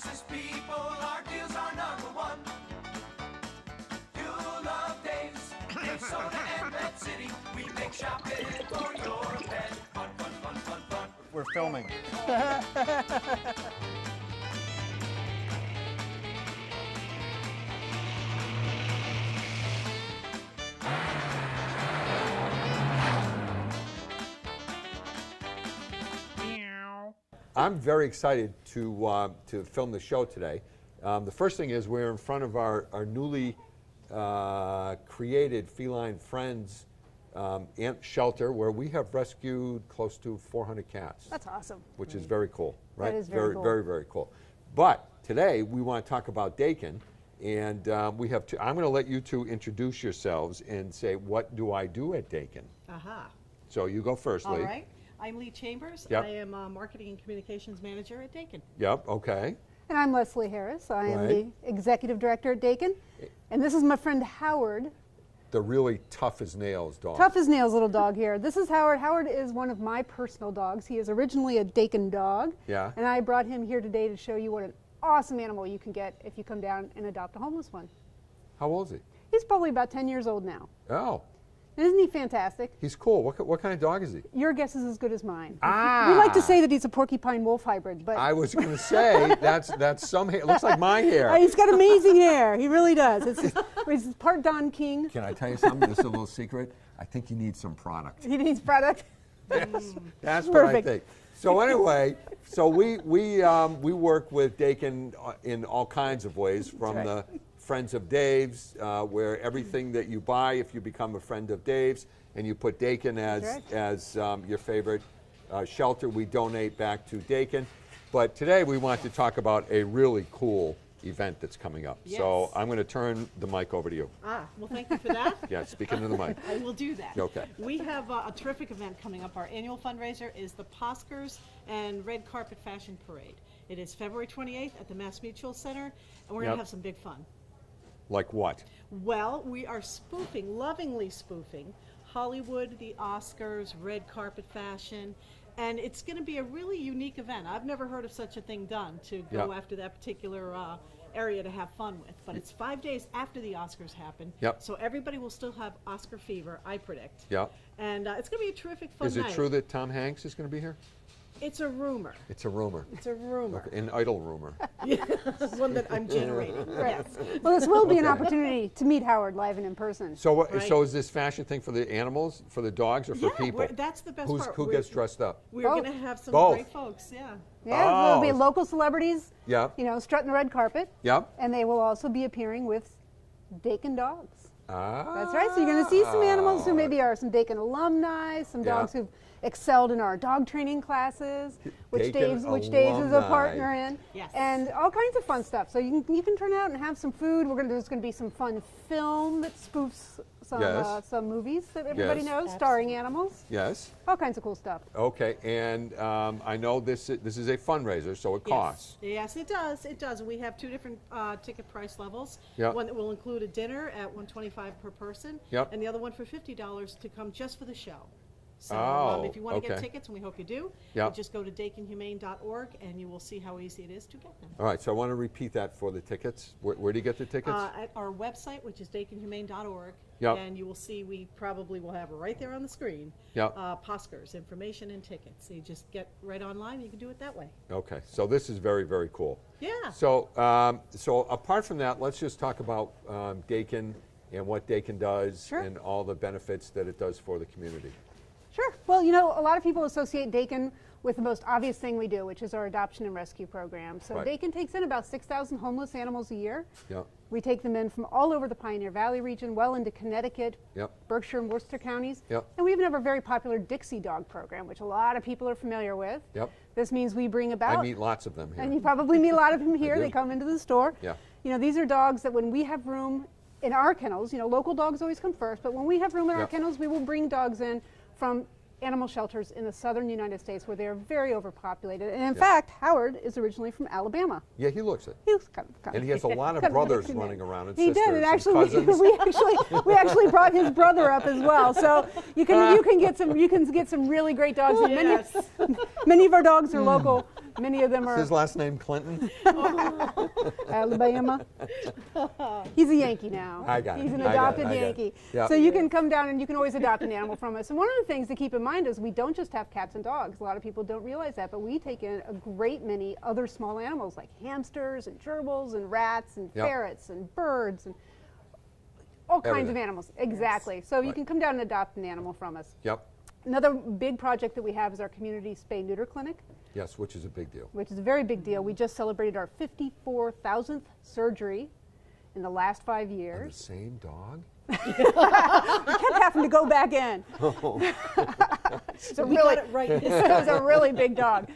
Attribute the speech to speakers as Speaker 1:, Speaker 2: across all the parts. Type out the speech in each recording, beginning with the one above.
Speaker 1: nicest people, our deals are #1. You'll love Dave's, Minnesota and Red City. We make shopping for your pet fun, fun, fun, fun, fun.
Speaker 2: We're filming. I'm very excited to film the show today. The first thing is we're in front of our newly created Feline Friends ant shelter where we have rescued close to 400 cats.
Speaker 3: That's awesome.
Speaker 2: Which is very cool, right?
Speaker 3: That is very cool.
Speaker 2: Very, very cool. But today we want to talk about Dakin, and we have I'm going to let you two introduce yourselves and say, what do I do at Dakin?
Speaker 4: Aha.
Speaker 2: So you go first, Lee.
Speaker 4: All right. I'm Lee Chambers.
Speaker 2: Yep.
Speaker 4: I am Marketing and Communications Manager at Dakin.
Speaker 2: Yep, okay.
Speaker 3: And I'm Leslie Harris. I am
Speaker 2: Right.
Speaker 3: the Executive Director at Dakin. And this is my friend Howard.
Speaker 2: The really tough as nails dog.
Speaker 3: Tough as nails little dog here. This is Howard. Howard is one of my personal dogs. He is originally a Dakin dog.
Speaker 2: Yeah.
Speaker 3: And I brought him here today to show you what an awesome animal you can get if you come down and adopt a homeless one.
Speaker 2: How old is he?
Speaker 3: He's probably about 10 years old now.
Speaker 2: Oh,
Speaker 3: And isn't he fantastic?
Speaker 2: he's cool. What kind of dog is he?
Speaker 3: Your guess is as good as mine.
Speaker 2: Ah.
Speaker 3: We like to say that he's a porcupine wolf hybrid, but
Speaker 2: I was going to say that's some hair. It looks like my hair.
Speaker 3: he's got amazing hair. He really does. It's part Don King.
Speaker 2: Can I tell you something? This is a little secret. I think you need some product.
Speaker 3: He needs product.
Speaker 2: Yes, that's what I
Speaker 3: Perfect.
Speaker 2: think. So anyway, so we work with Dakin in all kinds of ways, from
Speaker 3: right.
Speaker 2: the Friends of Dave's, where everything that you buy, if you become a friend of Dave's and you put Dakin as your favorite shelter, we donate back to Dakin. But today we want to talk about a really cool event that's coming up. So
Speaker 4: Yes.
Speaker 2: I'm going to turn the mic over to you.
Speaker 4: Well, thank you for that.
Speaker 2: Yeah, speak into the mic.
Speaker 4: I will do that.
Speaker 2: Okay.
Speaker 4: We have a terrific event coming up. Our annual fundraiser is the Poskers and Red Carpet Fashion Parade. It is February 28th at the Mass Mutual Center, and we're going
Speaker 2: Yep.
Speaker 4: to have some big fun.
Speaker 2: Like what?
Speaker 4: Well, we are lovingly spoofing Hollywood, the Oscars, red carpet fashion, and it's going to be a really unique event. I've never heard of such a thing done, to go
Speaker 2: Yep.
Speaker 4: after that particular area to have fun with. But it's 5 days after the Oscars happen,
Speaker 2: Yep.
Speaker 4: so everybody will still have Oscar fever, I predict.
Speaker 2: Yeah.
Speaker 4: And it's going to be a terrific fun
Speaker 2: Is it
Speaker 4: night.
Speaker 2: true that Tom Hanks is going to be here?
Speaker 4: It's a rumor.
Speaker 2: It's a rumor.
Speaker 4: It's a rumor.
Speaker 2: Okay, an idle rumor.
Speaker 4: One that I'm generating. Yes.
Speaker 3: Well, this will be an opportunity to meet Howard live and in person.
Speaker 2: So, what,
Speaker 4: Right.
Speaker 2: so is this fashion thing for the animals, for the dogs, or for
Speaker 4: Yeah,
Speaker 2: people?
Speaker 4: that's the best part.
Speaker 2: Who gets dressed up?
Speaker 4: We're
Speaker 3: Both.
Speaker 4: going to have some
Speaker 2: Both.
Speaker 4: great folks, yeah.
Speaker 3: Yeah, there'll be
Speaker 2: Oh.
Speaker 3: local celebrities,
Speaker 2: Yep.
Speaker 3: you know, strutting the red carpet.
Speaker 2: Yep.
Speaker 3: And they will also be appearing with Dakin dogs.
Speaker 2: Ah.
Speaker 3: That's right. So you're going to see some animals who maybe are some Dakin alumni, some
Speaker 2: Yeah.
Speaker 3: dogs who've excelled in our dog training classes, which
Speaker 2: Dakin
Speaker 3: Dave's is a
Speaker 2: alumni.
Speaker 3: partner in,
Speaker 4: Yes.
Speaker 3: and all kinds of fun stuff. So you can turn out and have some food. There's going to be some fun film that spoofs
Speaker 2: Yes.
Speaker 3: some movies that everybody
Speaker 2: Yes.
Speaker 3: knows, starring animals.
Speaker 2: Yes.
Speaker 3: All kinds of cool stuff.
Speaker 2: Okay. And I know this is a fundraiser, so it costs.
Speaker 4: Yes, it does. It does. We have two different ticket price levels.
Speaker 2: Yep.
Speaker 4: One that will include a dinner at $125 per person,
Speaker 2: Yep.
Speaker 4: and the other one for $50 to come just for the show. So
Speaker 2: Oh,
Speaker 4: if you want to get
Speaker 2: okay.
Speaker 4: tickets, and we hope you do,
Speaker 2: Yep.
Speaker 4: you just go to dakinhumane.org and you will see how easy it is to get them.
Speaker 2: All right. So I want to repeat that for the tickets. Where do you get the tickets?
Speaker 4: At our website, which is dakinhumane.org,
Speaker 2: Yep.
Speaker 4: and you will see we probably will have it right there on the screen.
Speaker 2: Yep.
Speaker 4: Poskers, information and tickets. So you just get right online, you can do it that way.
Speaker 2: Okay. So this is very, very cool.
Speaker 4: Yeah.
Speaker 2: So, so apart from that, let's just talk about Dakin and what Dakin does
Speaker 3: Sure.
Speaker 2: and all the benefits that it does for the community.
Speaker 3: Sure. Well, you know, a lot of people associate Dakin with the most obvious thing we do, which is our adoption and rescue program. So
Speaker 2: Right.
Speaker 3: Dakin takes in about 6,000 homeless animals a year.
Speaker 2: Yep.
Speaker 3: We take them in from all over the Pioneer Valley region, well into Connecticut,
Speaker 2: Yep.
Speaker 3: Berkshire and Worcester counties.
Speaker 2: Yep.
Speaker 3: And we even have a very popular Dixie Dog program, which a lot of people are familiar with.
Speaker 2: Yep.
Speaker 3: This means we bring about...
Speaker 2: I meet lots of them here.
Speaker 3: And you probably meet a lot of them here.
Speaker 2: do.
Speaker 3: They come into the store.
Speaker 2: Yeah.
Speaker 3: You know, these are dogs that when we have room in our kennels, you know, local dogs always come first, but when we have room in
Speaker 2: Yeah.
Speaker 3: our kennels, we will bring dogs in from animal shelters in the southern United States where they are very overpopulated. And in fact, Howard is originally from Alabama.
Speaker 2: Yeah, he looks it.
Speaker 3: He was kind of
Speaker 2: And he has a lot of
Speaker 3: kind
Speaker 2: brothers
Speaker 3: connected.
Speaker 2: running around and
Speaker 3: He
Speaker 2: sisters
Speaker 3: did, and
Speaker 2: and
Speaker 3: actually
Speaker 2: cousins.
Speaker 3: we actually brought his brother up as well. So you can get some really great dogs. And
Speaker 4: Yes.
Speaker 3: many of our dogs are local. Many of them
Speaker 2: Is
Speaker 3: are
Speaker 2: his last name Clinton?
Speaker 3: Alabama. He's a Yankee now.
Speaker 2: I got it.
Speaker 3: He's an
Speaker 2: I got it.
Speaker 3: adopted
Speaker 2: I got it.
Speaker 3: Yankee.
Speaker 2: Yep.
Speaker 3: So you can come down and you can always adopt an animal from us. And one of the things to keep in mind is we don't just have cats and dogs. A lot of people don't realize that, but we take in a great many other small animals like hamsters and gerbils and rats and
Speaker 2: Yep.
Speaker 3: ferrets and birds and all kinds of
Speaker 2: Everything.
Speaker 3: animals. Exactly. So you
Speaker 2: Right.
Speaker 3: can come down and adopt an animal from us.
Speaker 2: Yep.
Speaker 3: Another big project that we have is our community spay-neuter clinic,
Speaker 2: Yes, which is a big deal.
Speaker 3: which is a very big deal. We just celebrated our 54,000th surgery in the last 5
Speaker 2: And the
Speaker 3: years.
Speaker 2: same dog?
Speaker 3: We kept having to go back in. So
Speaker 4: We
Speaker 3: really,
Speaker 4: got it right.
Speaker 3: it was a really big dog.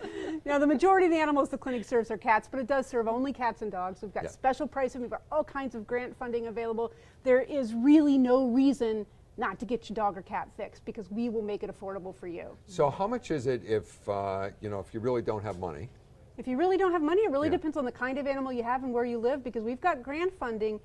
Speaker 3: Now, the majority of the animals the clinic serves are cats, but it does serve only cats and dogs. We've got
Speaker 2: Yeah.
Speaker 3: special pricing. We've got all kinds of grant funding available. There is really no reason not to get your dog or cat fixed because we will make it affordable for you.
Speaker 2: So how much is it if, if you really don't have money?
Speaker 3: If you really don't have money, it really
Speaker 2: Yeah.
Speaker 3: depends on the kind of animal you have and where you live because we've got grant funding,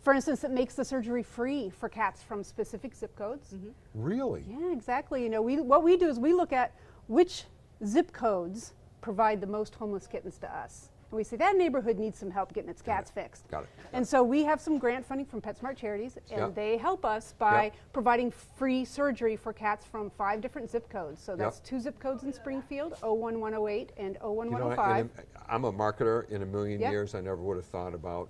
Speaker 3: for instance, that makes the surgery free for cats from specific zip codes.
Speaker 2: Really?
Speaker 3: Yeah, exactly. You know, what we do is we look at which zip codes provide the most homeless kittens to us. And we say that neighborhood needs some help getting its cats fixed.
Speaker 2: Got it.
Speaker 3: And so we have some grant funding from PetSmart Charities, and
Speaker 2: Yep.
Speaker 3: they help us by
Speaker 2: Yep.
Speaker 3: providing free surgery for cats from 5 different zip codes. So that's
Speaker 2: Yep.
Speaker 3: 2 zip codes in Springfield, 01108 and
Speaker 2: You know,
Speaker 3: 01105.
Speaker 2: and I'm a marketer. In a million
Speaker 3: Yep.
Speaker 2: years, I never would have thought about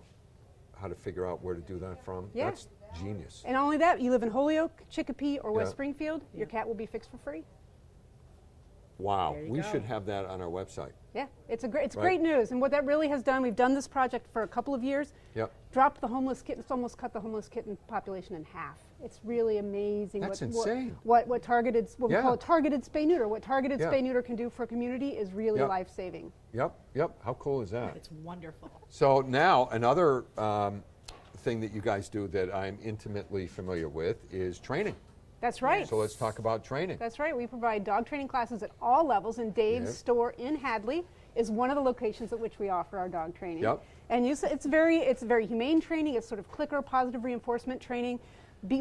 Speaker 2: how to figure out where to do that from.
Speaker 3: Yeah.
Speaker 2: That's genius.
Speaker 3: And not only that, you live in Holyoke, Chicopee, or West
Speaker 2: Yeah.
Speaker 3: Springfield, your cat will be fixed for free.
Speaker 2: Wow,
Speaker 4: There you
Speaker 2: we
Speaker 4: go.
Speaker 2: should have that on our website.
Speaker 3: Yeah, it's
Speaker 2: Right.
Speaker 3: great news. And what that really has done, we've done this project for a couple of years,
Speaker 2: Yep.
Speaker 3: dropped the homeless kitten, it's almost cut the homeless kitten population in half. It's really amazing
Speaker 2: That's
Speaker 3: what
Speaker 2: insane.
Speaker 3: what targeted, what
Speaker 2: Yeah.
Speaker 3: we call it targeted spay neuter. What targeted
Speaker 2: Yeah.
Speaker 3: spay neuter can do for a community is really
Speaker 2: Yep.
Speaker 3: life saving.
Speaker 2: Yep. How cool is that?
Speaker 4: It's wonderful.
Speaker 2: So now another thing that you guys do that I'm intimately familiar with is training.
Speaker 3: That's right.
Speaker 2: So let's talk about training.
Speaker 3: That's right. We provide dog training classes at all levels, and Dave's
Speaker 2: Yep.
Speaker 3: store in Hadley is one of the locations at which we offer our dog training.
Speaker 2: Yep.
Speaker 3: And it's very humane training. It's sort of clicker positive reinforcement training,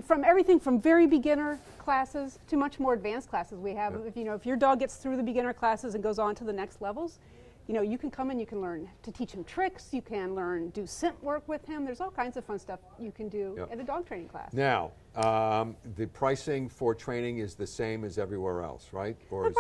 Speaker 3: from everything from very beginner classes to much more advanced classes. We have,
Speaker 2: Yep.
Speaker 3: if your dog gets through the beginner classes and goes on to the next levels, you can come and you can learn to teach him tricks. You can do scent work with him. There's all kinds of fun stuff you can do
Speaker 2: Yep.
Speaker 3: at a dog training class.
Speaker 2: Now, the pricing for training is the same as everywhere else, right? Or
Speaker 3: The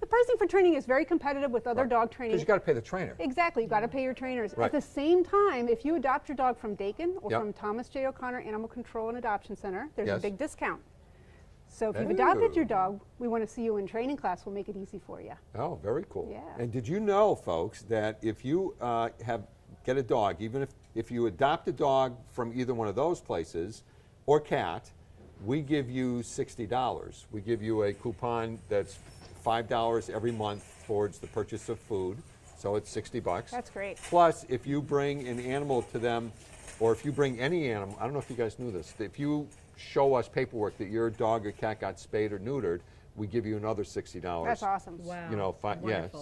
Speaker 3: pricing for training is very competitive with other dog training.
Speaker 2: Because you got to pay the trainer.
Speaker 3: Exactly, you've got to pay your trainers.
Speaker 2: Right.
Speaker 3: At the same time, if you adopt your dog from Dakin or
Speaker 2: Yep.
Speaker 3: from Thomas J. O'Connor Animal Control and Adoption Center, there's
Speaker 2: Yes.
Speaker 3: a big discount. So if you've
Speaker 2: Ooh.
Speaker 3: adopted your dog, we want to see you in training class. We'll make it easy for you.
Speaker 2: Oh, very cool.
Speaker 3: Yeah.
Speaker 2: And did you know, folks, that if you get a dog, even if you adopt a dog from either one of those places or cat, we give you $60. We give you a coupon that's $5 every month towards the purchase of food. So it's $60.
Speaker 3: That's great.
Speaker 2: Plus, if you bring an animal to them, or if you bring any animal, I don't know if you guys knew this, if you show us paperwork that your dog or cat got spayed or neutered, we give you another $60.
Speaker 3: That's awesome.
Speaker 4: Wow.
Speaker 2: Yeah.
Speaker 4: Wonderful.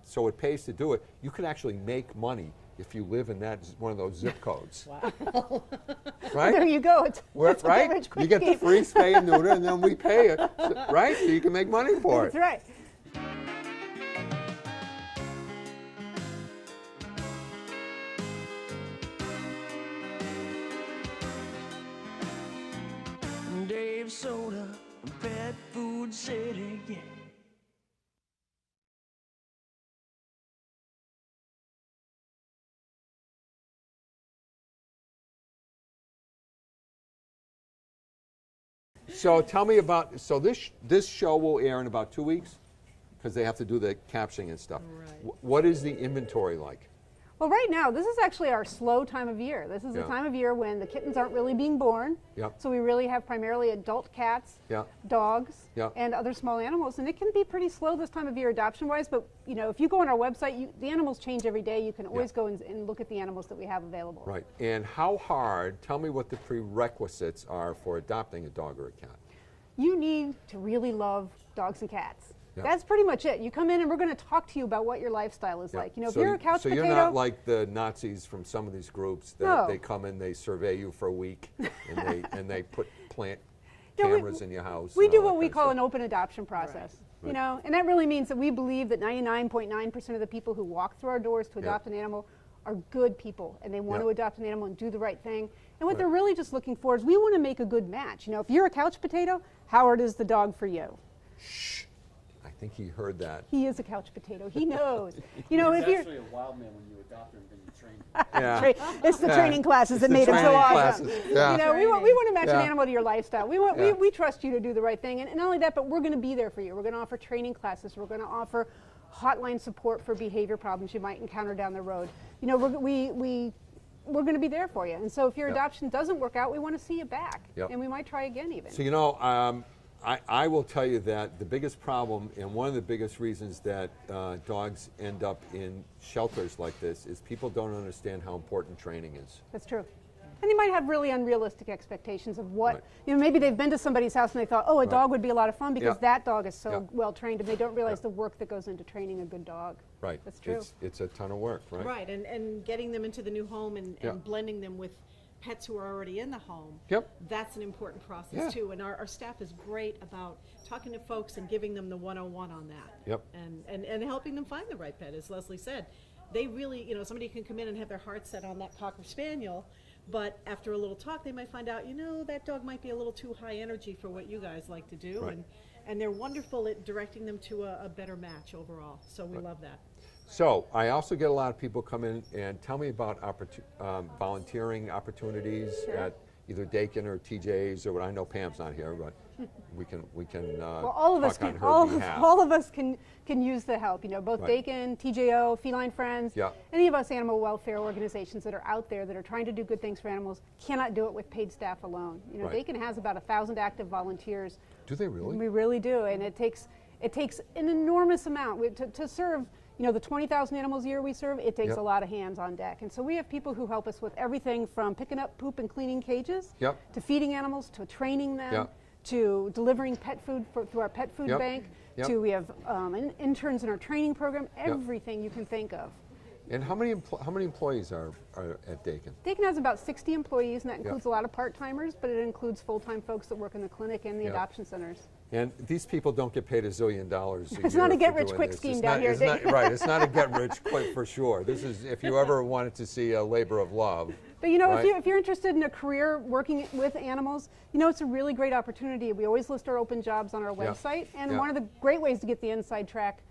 Speaker 2: So it pays to do it. You can actually make money if you live in one of those zip codes.
Speaker 4: Wow.
Speaker 2: Right?
Speaker 3: There you go. It's a
Speaker 2: Right?
Speaker 3: rich,
Speaker 2: You
Speaker 3: quick
Speaker 2: get the
Speaker 3: game.
Speaker 2: free spay and neuter, and then we pay it. Right? So you can make money for it.
Speaker 3: That's right.
Speaker 5: Dave Soda, Pet Food City, yeah.
Speaker 2: So tell me about, this show will air in about 2 weeks because they have to do the captioning and stuff.
Speaker 4: Right.
Speaker 2: What is the inventory like?
Speaker 3: Well, right now, this is actually our slow time of year. This is the
Speaker 2: Yeah.
Speaker 3: time of year when the kittens aren't really being born.
Speaker 2: Yep.
Speaker 3: So we really have primarily adult cats,
Speaker 2: Yeah.
Speaker 3: dogs,
Speaker 2: Yeah.
Speaker 3: and other small animals. And it can be pretty slow this time of year adoption-wise, but if you go on our website, the animals change every day. You can always go and look at the animals that we have available.
Speaker 2: Right. And how hard, tell me what the prerequisites are for adopting a dog or a cat.
Speaker 3: You need to really love dogs and cats.
Speaker 2: Yeah.
Speaker 3: That's pretty much it. You come in and we're going to talk to you about what your lifestyle is
Speaker 2: Yeah.
Speaker 3: like. If
Speaker 2: So
Speaker 3: you're a couch
Speaker 2: so
Speaker 3: potato,
Speaker 2: you're not like the Nazis from some of these groups that
Speaker 3: No.
Speaker 2: they come in, they survey you for a week, and they put plant
Speaker 3: Yeah,
Speaker 2: cameras in your house.
Speaker 3: We
Speaker 2: and
Speaker 3: do
Speaker 2: all that
Speaker 3: what we
Speaker 2: kind of
Speaker 3: call
Speaker 2: stuff.
Speaker 3: an open adoption process.
Speaker 2: Right.
Speaker 3: You know, and that really means that we believe that 99.9% of the people who walk through our doors to
Speaker 2: Yeah.
Speaker 3: adopt an animal are good people, and they want
Speaker 2: Yeah.
Speaker 3: to adopt an animal and do the right thing. And what
Speaker 2: Right.
Speaker 3: they're really just looking for is we want to make a good match. You know, if you're a couch potato, Howard is the dog for you.
Speaker 2: I think he heard that.
Speaker 3: He is a couch potato. He knows. You know, if
Speaker 6: He's
Speaker 3: you're
Speaker 6: actually a wild man when you adopt him and you train him.
Speaker 3: it's the training classes that
Speaker 2: the
Speaker 3: made him so
Speaker 2: training
Speaker 3: awesome.
Speaker 2: classes, yeah.
Speaker 3: You know, we want to match an
Speaker 2: Yeah.
Speaker 3: animal to your lifestyle. We want
Speaker 2: Yeah.
Speaker 3: we trust you to do the right thing, and not only that, but we're going to be there for you. We're going to offer training classes. We're going to offer hotline support for behavior problems you might encounter down the road. You know, we're going to be there for you. And so if your
Speaker 2: Yep.
Speaker 3: adoption doesn't work out, we want to see you back,
Speaker 2: Yep.
Speaker 3: and we might try again even.
Speaker 2: So, you know, I will tell you that the biggest problem and one of the biggest reasons that dogs end up in shelters like this is people don't understand how important training is.
Speaker 3: That's true. And they might have really unrealistic expectations of what,
Speaker 2: Right.
Speaker 3: you know, maybe they've been to somebody's house and they thought, oh, a dog would be a lot of fun because
Speaker 2: Yeah.
Speaker 3: that dog is so
Speaker 2: Yeah.
Speaker 3: well trained, and they don't realize
Speaker 2: Yeah.
Speaker 3: the work that goes into training a good dog.
Speaker 2: Right.
Speaker 3: That's true.
Speaker 2: It's a ton of work, right?
Speaker 4: Right, and getting them into the new home and
Speaker 2: Yeah.
Speaker 4: blending them with pets who are already in the home.
Speaker 2: Yep.
Speaker 4: That's an important process
Speaker 2: Yeah.
Speaker 4: too. And our staff is great about talking to folks and giving them the 101 on that.
Speaker 2: Yep.
Speaker 4: And helping them find the right pet, as Leslie said. They really, you know, somebody can come in and have their heart set on that Cocker Spaniel, but after a little talk, they might find out, you know, that dog might be a little too high energy for what you guys like to do.
Speaker 2: Right.
Speaker 4: And they're wonderful at directing them to a better match overall. So we love that.
Speaker 2: So I also get a lot of people come in and tell me about volunteering opportunities at either Dakin or TJ's or what. I know Pam's not here, but we can
Speaker 3: Well, all of us
Speaker 2: talk on
Speaker 3: can,
Speaker 2: her behalf.
Speaker 3: all of us can use the help. You know, both
Speaker 2: Right.
Speaker 3: Dakin, TJO, Feline Friends,
Speaker 2: Yeah.
Speaker 3: any of us animal welfare organizations that are out there that are trying to do good things for animals cannot do it with paid staff alone. You know,
Speaker 2: Right.
Speaker 3: Dakin has about 1,000 active volunteers.
Speaker 2: Do they really?
Speaker 3: We really do, and it takes an enormous amount to serve. You know, the 20,000 animals a year we serve, it takes
Speaker 2: Yep.
Speaker 3: a lot of hands on deck. And so we have people who help us with everything from picking up poop and cleaning cages,
Speaker 2: Yep.
Speaker 3: to feeding animals, to training them,
Speaker 2: Yep.
Speaker 3: to delivering pet food through our pet food
Speaker 2: Yep.
Speaker 3: bank,
Speaker 2: Yep.
Speaker 3: to we have interns in our training program, everything you can think of.
Speaker 2: And how many employees are at Dakin?
Speaker 3: Dakin has about 60 employees, and that
Speaker 2: Yep.
Speaker 3: includes a lot of part-timers, but it includes full-time folks that work in the clinic and the
Speaker 2: Yep.
Speaker 3: adoption centers.
Speaker 2: And these people don't get paid $1 zillion a
Speaker 3: It's
Speaker 2: year
Speaker 3: not a
Speaker 2: for
Speaker 3: get-rich-quick
Speaker 2: doing this.
Speaker 3: scheme
Speaker 2: It's
Speaker 3: down
Speaker 2: not-
Speaker 3: here,
Speaker 2: it's not-
Speaker 3: Dakin.
Speaker 2: Right, it's not a get-rich-quick for sure. This is, if you ever wanted to see a labor of love.
Speaker 3: But you know,
Speaker 2: Right.
Speaker 3: if you're interested in a career working with animals, you know, it's a really great opportunity. We always list our open jobs on our
Speaker 2: Yeah.
Speaker 3: website, and
Speaker 2: Yeah.
Speaker 3: one of the great ways to get the inside track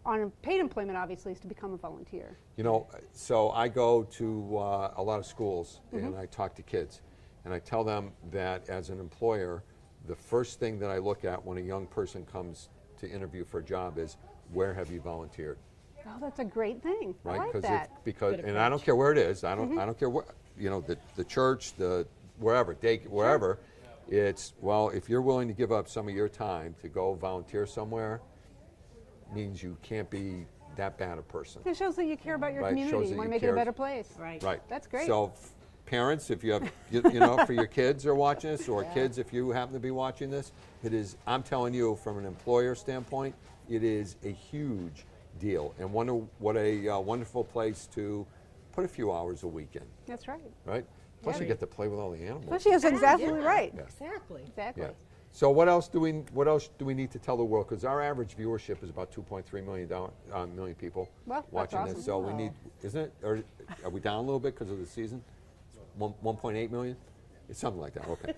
Speaker 3: on paid employment, obviously, is to become a volunteer.
Speaker 2: You know, so I go to a lot of schools
Speaker 3: Mm-hmm.
Speaker 2: and I talk to kids, and I tell them that as an employer, the first thing that I look at when a young person comes to interview for a job is, where have you volunteered?
Speaker 3: Oh, that's a great thing.
Speaker 2: Right?
Speaker 3: I like that.
Speaker 2: Because
Speaker 4: Good
Speaker 2: and I don't
Speaker 4: approach.
Speaker 2: care where it is. I
Speaker 3: Mm-hmm.
Speaker 2: don't care what, you know, the church, the wherever, wherever. It's, well, if you're willing to give up some of your time to go volunteer somewhere, means you can't be that bad a person.
Speaker 3: It shows that you care about your
Speaker 2: Right, shows
Speaker 3: community.
Speaker 2: that
Speaker 3: You want
Speaker 2: you
Speaker 3: to make it a
Speaker 2: care.
Speaker 3: better place.
Speaker 4: Right.
Speaker 2: Right.
Speaker 3: That's great.
Speaker 2: So, parents, if you have, you know, for your kids are watching this, or kids, if you happen to be watching this, it is, I'm telling you, from an employer standpoint, it is a huge deal. And what a wonderful place to put a few hours a week in,
Speaker 3: That's right.
Speaker 2: right? Plus, you
Speaker 3: Yeah.
Speaker 2: get to play with all the animals.
Speaker 3: Well, she is exactly
Speaker 4: Yeah.
Speaker 3: right.
Speaker 2: Yeah.
Speaker 4: Exactly.
Speaker 3: Exactly.
Speaker 2: Yeah. So what else do we need to tell the world? Because our average viewership is about 2.3 million people
Speaker 3: Well, that's
Speaker 2: watching
Speaker 3: awesome.
Speaker 2: this. So we need, isn't it? Or are we down a little bit because of the season? 1.8 million? It's something like that. Okay.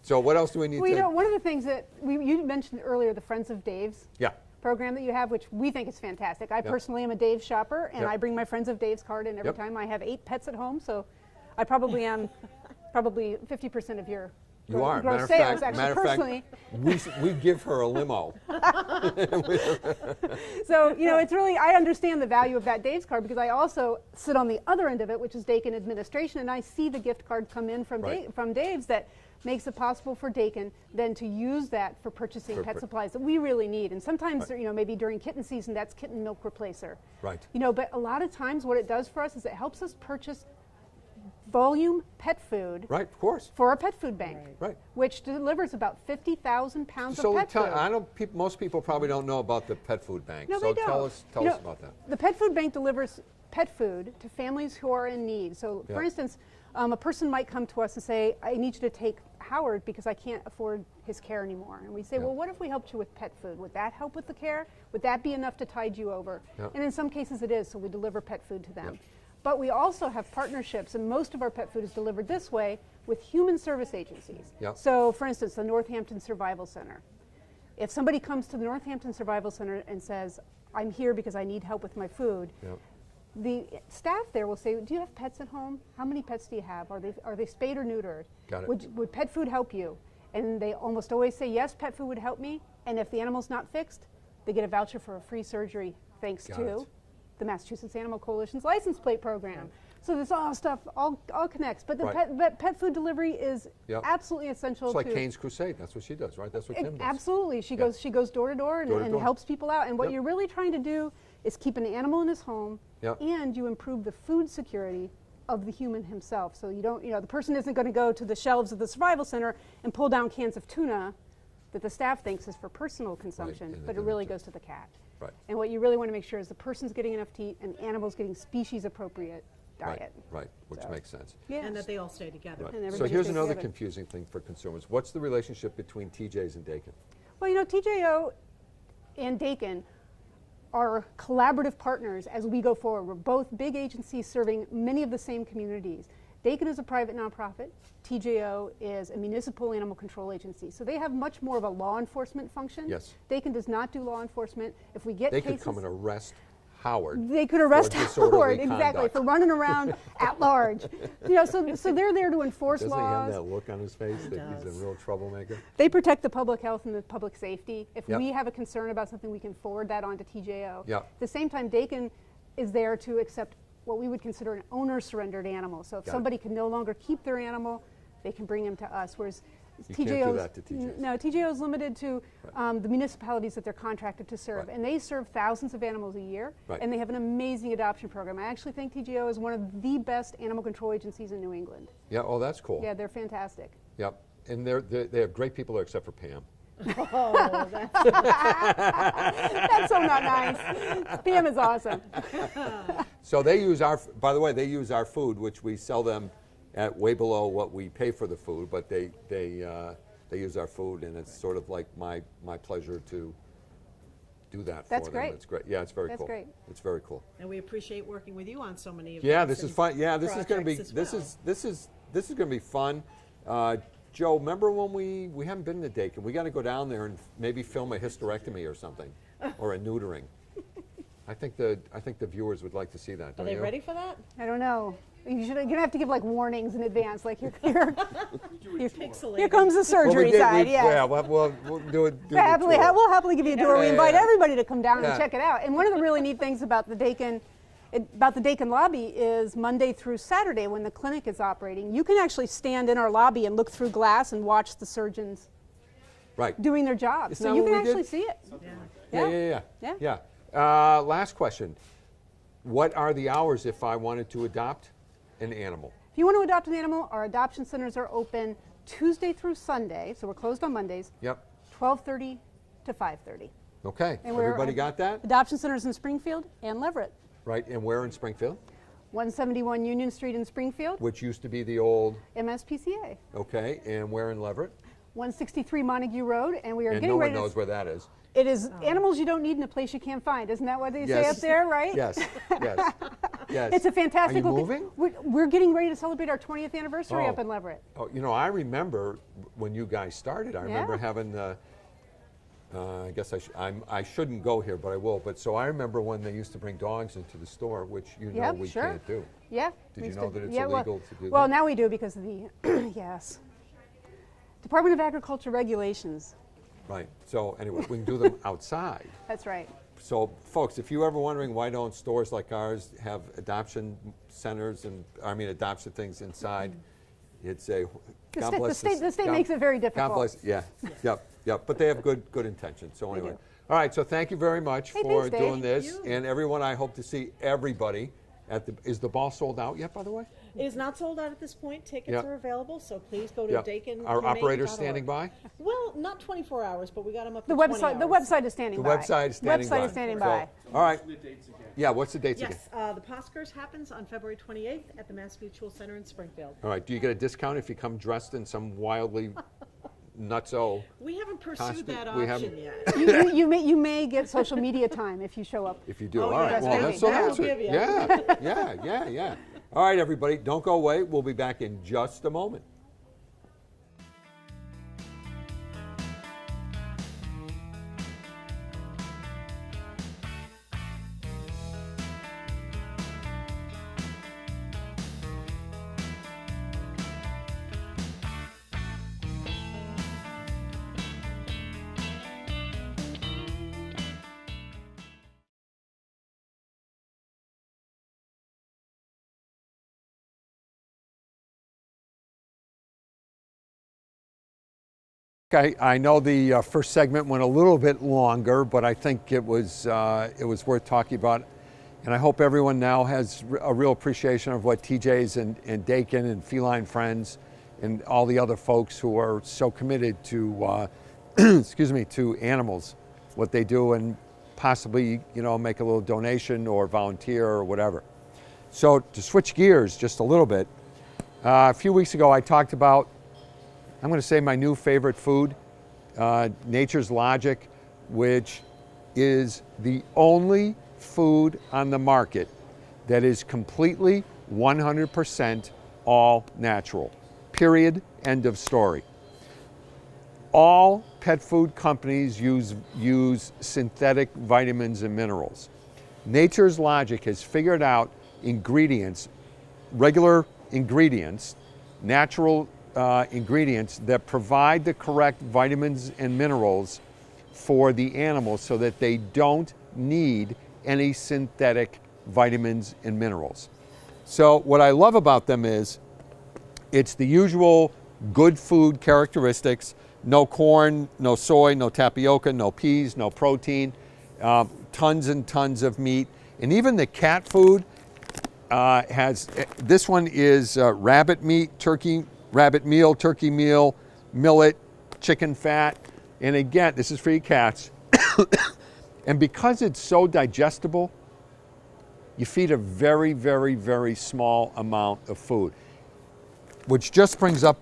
Speaker 2: So what else do we need
Speaker 3: Well,
Speaker 2: to?
Speaker 3: you know, one of the things that you mentioned earlier, the Friends of Dave's
Speaker 2: Yeah.
Speaker 3: program that you have, which we think is fantastic. I personally am a Dave shopper, and
Speaker 2: Yep.
Speaker 3: I bring my Friends of Dave's card in every
Speaker 2: Yep.
Speaker 3: time. I have 8 pets at home, so I probably am probably 50% of your
Speaker 2: You are.
Speaker 3: gross
Speaker 2: Matter of
Speaker 3: sales,
Speaker 2: fact,
Speaker 3: actually,
Speaker 2: matter of
Speaker 3: personally.
Speaker 2: fact, we give her a limo.
Speaker 3: So, you know, it's really, I understand the value of that Dave's card because I also sit on the other end of it, which is Dakin administration, and I see the gift card come in from,
Speaker 2: Right.
Speaker 3: from Dave's that makes it possible for Dakin then to use that for purchasing
Speaker 2: For
Speaker 3: pet
Speaker 2: pur-
Speaker 3: supplies that we really need. And sometimes,
Speaker 2: Right.
Speaker 3: you know, maybe during kitten season, that's kitten milk replacer.
Speaker 2: Right.
Speaker 3: You know, but a lot of times what it does for us is it helps us purchase volume pet food
Speaker 2: Right. Of course.
Speaker 3: for our pet food bank,
Speaker 2: Right.
Speaker 3: which delivers about 50,000 pounds
Speaker 2: So
Speaker 3: of pet food.
Speaker 2: I know most people probably don't know about the pet food bank.
Speaker 3: No,
Speaker 2: so
Speaker 3: they don't.
Speaker 2: tell us
Speaker 3: You know,
Speaker 2: about that.
Speaker 3: The Pet Food Bank delivers pet food to families who are in need. So, for
Speaker 2: Yeah.
Speaker 3: instance, a person might come to us and say, I need you to take Howard because I can't afford his care anymore. And we say,
Speaker 2: Yeah.
Speaker 3: well, what if we helped you with pet food? Would that help with the care? Would that be enough to tide you over?
Speaker 2: Yeah.
Speaker 3: And in some cases it is, so we deliver pet food to them.
Speaker 2: Yeah.
Speaker 3: But we also have partnerships, and most of our pet food is delivered this way with human service agencies.
Speaker 2: Yeah.
Speaker 3: So, for instance, the Northampton Survival Center. If somebody comes to the Northampton Survival Center and says, I'm here because I need help with my food,
Speaker 2: Yeah.
Speaker 3: the staff there will say, do you have pets at home? How many pets do you have? Are they spayed or neutered?
Speaker 2: Got it.
Speaker 3: Would pet food help you? And they almost always say, yes, pet food would help me. And if the animal's not fixed, they get a voucher for a free surgery thanks
Speaker 2: Got
Speaker 3: to
Speaker 2: it.
Speaker 3: the Massachusetts Animal Coalition's license plate program. So this all stuff all connects. But the
Speaker 2: Right.
Speaker 3: pet food delivery is
Speaker 2: Yep.
Speaker 3: absolutely essential
Speaker 2: It's like
Speaker 3: to
Speaker 2: Kane's Crusade. That's what she does, right? That's what Kim does.
Speaker 3: Absolutely. She
Speaker 2: Yeah.
Speaker 3: goes door to door
Speaker 2: Door to
Speaker 3: and
Speaker 2: door.
Speaker 3: helps people out. And what
Speaker 2: Yep.
Speaker 3: you're really trying to do is keep an animal in his home,
Speaker 2: Yep.
Speaker 3: and you improve the food security of the human himself. So you don't, the person isn't going to go to the shelves of the survival center and pull down cans of tuna that the staff thinks is for personal consumption,
Speaker 2: and
Speaker 3: but
Speaker 2: they
Speaker 3: it really
Speaker 2: give it
Speaker 3: goes to the cat.
Speaker 2: Right.
Speaker 3: And what you really want to make sure is the person's getting enough to eat and the animal's getting species appropriate diet.
Speaker 2: Right, which
Speaker 3: So-
Speaker 2: makes sense.
Speaker 3: Yeah.
Speaker 4: And that they all stay together.
Speaker 2: Right.
Speaker 3: And
Speaker 2: So
Speaker 3: everybody
Speaker 2: here's
Speaker 3: stays
Speaker 2: another
Speaker 3: together.
Speaker 2: confusing thing for consumers. What's the relationship between TJ's and Dakin?
Speaker 3: Well, TJO and Dakin are collaborative partners as we go forward. We're both big agencies serving many of the same communities. Dakin is a private nonprofit. TJO is a municipal animal control agency. So they have much more of a law enforcement function.
Speaker 2: Yes.
Speaker 3: Dakin does not do law enforcement. If we get
Speaker 2: They
Speaker 3: cases,
Speaker 2: could come and arrest Howard.
Speaker 3: they could arrest
Speaker 2: for disorderly
Speaker 3: Howard, exactly,
Speaker 2: conduct.
Speaker 3: for running around at large. So they're there to enforce
Speaker 2: Doesn't he have
Speaker 3: laws.
Speaker 2: that look on his face that he's
Speaker 4: does.
Speaker 2: a real troublemaker?
Speaker 3: They protect the public health and the public safety. If
Speaker 2: Yep.
Speaker 3: we have a concern about something, we can forward that on to TJO.
Speaker 2: Yep.
Speaker 3: At the same time, Dakin is there to accept what we would consider an owner-surrendered animal. So if
Speaker 2: Got it.
Speaker 3: somebody can no longer keep their animal, they can bring him to us. Whereas
Speaker 2: You can't do
Speaker 3: TJO's
Speaker 2: that to TJ's.
Speaker 3: No, TJO is limited to the municipalities that they're contracted to serve,
Speaker 2: Right.
Speaker 3: and they serve thousands of animals a year.
Speaker 2: Right.
Speaker 3: And they have an amazing adoption program. I actually think TJO is one of the best animal control agencies in New England.
Speaker 2: Yeah, oh, that's cool.
Speaker 3: Yeah, they're fantastic.
Speaker 2: Yep. And they have great people there except for Pam.
Speaker 3: That's so not nice. Pam is awesome.
Speaker 2: So they use by the way, they use our food, which we sell them at way below what we pay for the food, but they use our food, and it's sort of like my pleasure to do that
Speaker 3: That's
Speaker 2: for them.
Speaker 3: great.
Speaker 2: It's great. Yeah, it's very
Speaker 3: That's
Speaker 2: cool.
Speaker 3: great.
Speaker 2: It's very cool.
Speaker 4: And we appreciate working with you on so many events.
Speaker 2: Yeah, this is
Speaker 4: and
Speaker 2: fun. Yeah, this is going to be
Speaker 4: projects as
Speaker 2: this
Speaker 4: well.
Speaker 2: is going to be fun. Joe, remember when we haven't been to Dakin? We got to go down there and maybe film a hysterectomy or something, or a neutering. I think the viewers would like to see that.
Speaker 4: Are
Speaker 2: Don't
Speaker 4: they
Speaker 2: you?
Speaker 4: ready for that?
Speaker 3: I don't know. You're gonna have to give like warnings in advance, like here
Speaker 4: Pixelated.
Speaker 3: comes the
Speaker 2: Well,
Speaker 3: surgery side.
Speaker 2: yeah, we'll do it.
Speaker 3: We'll happily give you a tour. We
Speaker 2: Yeah,
Speaker 3: invite
Speaker 2: yeah.
Speaker 3: everybody to come down
Speaker 2: Yeah.
Speaker 3: and check it out. And one of the really neat things about the Dakin lobby is Monday through Saturday when the clinic is operating, you can actually stand in our lobby and look through glass and watch the surgeons
Speaker 2: Right.
Speaker 3: doing their job.
Speaker 2: Isn't
Speaker 3: So
Speaker 2: that
Speaker 3: you
Speaker 2: what
Speaker 3: can
Speaker 2: we did?
Speaker 3: actually see it.
Speaker 4: Yeah.
Speaker 2: Yeah. Last question. What are the hours if I wanted to adopt an animal?
Speaker 3: If you want to adopt an animal, our adoption centers are open Tuesday through Sunday, so we're closed on Mondays,
Speaker 2: Yep.
Speaker 3: 12:30 to 5:30.
Speaker 2: Okay.
Speaker 3: And we're
Speaker 2: Everybody got that?
Speaker 3: Adoption centers in Springfield and Leverett.
Speaker 2: Right. And where in Springfield?
Speaker 3: 171 Union Street in Springfield,
Speaker 2: Which used to be the old.
Speaker 3: MSPCA.
Speaker 2: Okay. And where in Leverett?
Speaker 3: 163 Montague Road, and we are
Speaker 2: And
Speaker 3: getting
Speaker 2: no one
Speaker 3: ready
Speaker 2: knows
Speaker 3: to.
Speaker 2: where that is.
Speaker 3: It is animals you don't need in a place you can't find. Isn't that what they say up there, right?
Speaker 2: Yes. Yes. Yes.
Speaker 3: It's a fantastic.
Speaker 2: Are you
Speaker 3: location.
Speaker 2: moving?
Speaker 3: We're getting ready to celebrate our 20th anniversary
Speaker 2: Oh.
Speaker 3: up in Leverett.
Speaker 2: Oh, I remember when you guys started. I remember
Speaker 3: Yeah.
Speaker 2: having. I guess I shouldn't go here, but I will. But so I remember when they used to bring dogs into the store, which
Speaker 3: Yeah,
Speaker 2: we
Speaker 3: sure.
Speaker 2: can't do.
Speaker 3: Yeah.
Speaker 2: Did
Speaker 3: we
Speaker 2: you
Speaker 3: used
Speaker 2: know that it's
Speaker 3: well-
Speaker 2: illegal to do
Speaker 3: Well,
Speaker 2: that?
Speaker 3: now we do because of the yes. Department of Agriculture regulations.
Speaker 2: Right. So anyway, we can do them outside.
Speaker 3: That's right.
Speaker 2: So, folks, if you're ever wondering why don't stores like ours have adoption centers and adoption things inside, it's a
Speaker 3: The
Speaker 2: God
Speaker 3: sta- the
Speaker 2: bless
Speaker 3: state- the state
Speaker 2: God-
Speaker 3: makes it very
Speaker 2: God
Speaker 3: difficult.
Speaker 2: bless. Yeah. Yep. But they have good intentions. So anyway,
Speaker 3: do.
Speaker 2: all right. So thank you very much
Speaker 3: Hey,
Speaker 2: for
Speaker 3: thanks, Dave.
Speaker 2: doing this,
Speaker 4: Thank you.
Speaker 2: and everyone. I hope to see everybody at the. Is the ball sold out yet? By the way.
Speaker 4: It is not sold out at this point. Tickets
Speaker 2: Yep.
Speaker 4: are available, so please go to
Speaker 2: Yep.
Speaker 4: Dakin.
Speaker 2: Our
Speaker 4: Humane.org.
Speaker 2: operators standing by.
Speaker 4: Well, not 24 hours, but we got them up
Speaker 3: The
Speaker 4: to 20
Speaker 3: website. The
Speaker 4: hours.
Speaker 3: website is standing
Speaker 2: The
Speaker 3: by.
Speaker 2: website is standing by.
Speaker 3: Website is standing
Speaker 2: So
Speaker 3: by.
Speaker 2: All right.
Speaker 6: The dates again.
Speaker 2: Yeah, what's the dates again?
Speaker 4: Yes, the Poskers happens on February 28th at the Mass Mutual Center in Springfield.
Speaker 2: All right, do you get a discount if you come dressed in some wildly nutso?
Speaker 4: We haven't pursued
Speaker 2: Costume-
Speaker 4: that
Speaker 2: we
Speaker 4: option
Speaker 2: haven't-
Speaker 4: yet.
Speaker 3: You may get social media time if you show up.
Speaker 2: If you do,
Speaker 4: Oh,
Speaker 2: all right.
Speaker 4: yes,
Speaker 2: Well,
Speaker 3: maybe.
Speaker 2: that's, so
Speaker 3: That
Speaker 2: that's
Speaker 4: will
Speaker 2: it.
Speaker 4: give you.
Speaker 2: Yeah. All right, everybody, don't go away. We'll be back in just a moment. Okay, I know the first segment went a little bit longer, but I think it was worth talking about, and I hope everyone now has a real appreciation of what TJ's and Dakin and Feline Friends and all the other folks who are so committed to, excuse me, to animals, what they do, and possibly make a little donation or volunteer or whatever. So to switch gears just a little bit, a few weeks ago I talked about, I'm going to say my new favorite food, Nature's Logic, which is the only food on the market that is completely 100% all natural. Period. End of story. All pet food companies use synthetic vitamins and minerals. Nature's Logic has figured out ingredients, regular ingredients, natural ingredients that provide the correct vitamins and minerals for the animals so that they don't need any synthetic vitamins and minerals. So what I love about them is it's the usual good food characteristics: no corn, no soy, no tapioca, no peas, no protein, tons and tons of meat. And even the cat food this one is rabbit meat, rabbit meal, turkey meal, millet, chicken fat. And again, this is for your cats. And because it's so digestible, you feed a very, very, very small amount of food, which just brings up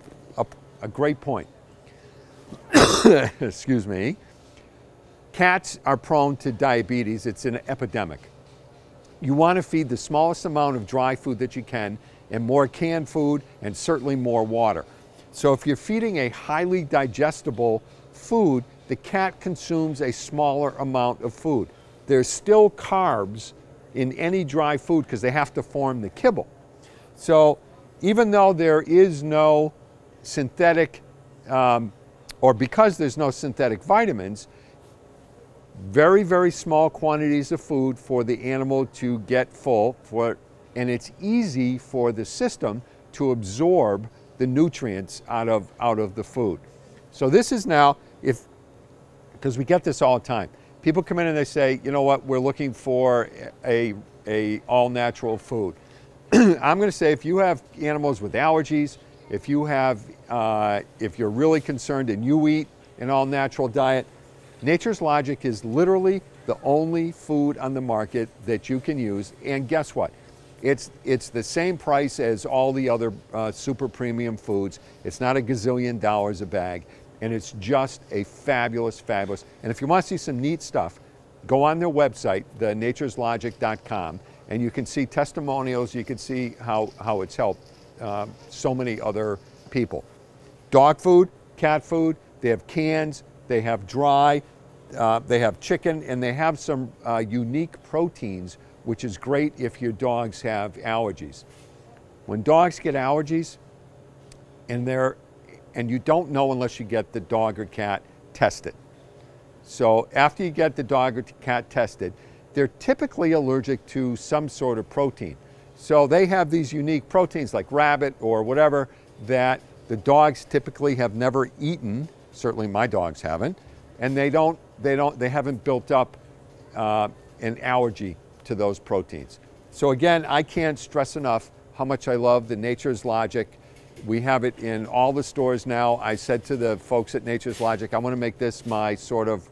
Speaker 2: a great point. Excuse me. Cats are prone to diabetes. It's an epidemic. You want to feed the smallest amount of dry food that you can, and more canned food, and certainly more water. So if you're feeding a highly digestible food, the cat consumes a smaller amount of food. There's still carbs in any dry food because they have to form the kibble. So even though there is no synthetic, or because there's no synthetic vitamins, very, very small quantities of food for the animal to get full, and it's easy for the system to absorb the nutrients out of the food. So this is now, because we get this all the time. People come in and they say, you know what, we're looking for a all-natural food. I'm going to say if you have animals with allergies, if you're really concerned and you eat an all-natural diet, Nature's Logic is literally the only food on the market that you can use. And guess what? It's the same price as all the other super premium foods. It's not a gazillion dollars a bag. And it's just a fabulous, fabulous. And if you want to see some neat stuff, go on their website, natureslogic.com, and you can see testimonials. You can see how it's helped so many other people. Dog food, cat food, they have cans, they have dry, they have chicken, and they have some unique proteins, which is great if your dogs have allergies. When dogs get allergies, and you don't know unless you get the dog or cat tested. So after you get the dog or cat tested, they're typically allergic to some sort of protein. So they have these unique proteins like rabbit or whatever that the dogs typically have never eaten. Certainly my dogs haven't, and they haven't built up an allergy to those proteins. So again, I can't stress enough how much I love the Nature's Logic. We have it in all the stores now. I said to the folks at Nature's Logic, I want to make this my sort of,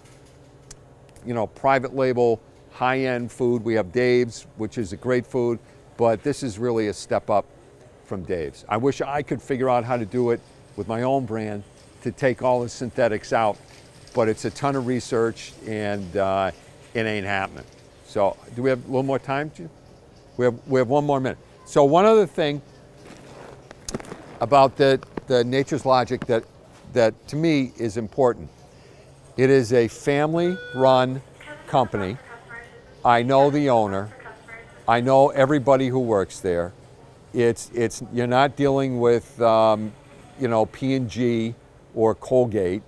Speaker 2: private label high-end food. We have Dave's, which is a great food, but this is really a step up from Dave's. I wish I could figure out how to do it with my own brand to take all the synthetics out, but it's a ton of research and it ain't happening. So do we have a little more time, Jim? We have 1 more minute. So one other thing about the Nature's Logic that to me is important. It is a family-run company. I know the owner. I know everybody who works there. You're not dealing with P&G or Colgate.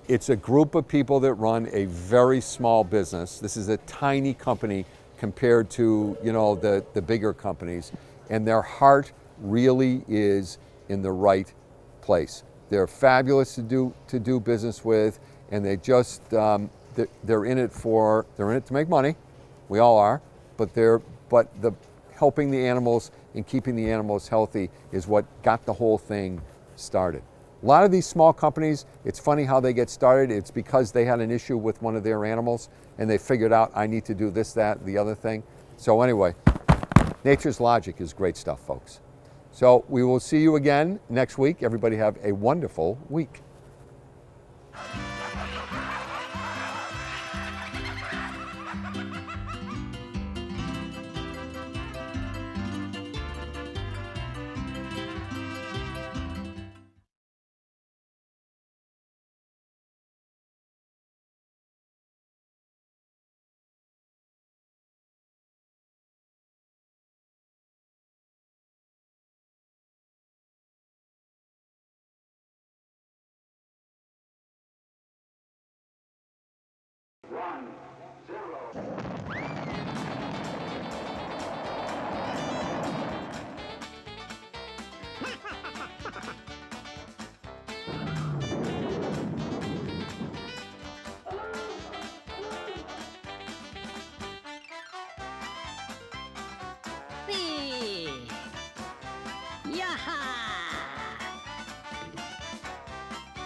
Speaker 2: It's a group of people that run a very small business. This is a tiny company compared to the bigger companies, and their heart really is in the right place. They're fabulous to do business with, and they just they're in it to make money. We all are, but the helping the animals and keeping the animals healthy is what got the whole thing started. A lot of these small companies, it's funny how they get started. It's because they had an issue with one of their animals and they figured out, I need to do this, that, the other thing. So anyway, Nature's Logic is great stuff, folks. So we will see you again next week. Everybody have a wonderful week.
Speaker 7: Yaha!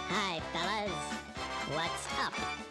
Speaker 7: Hi, fellas. What's up?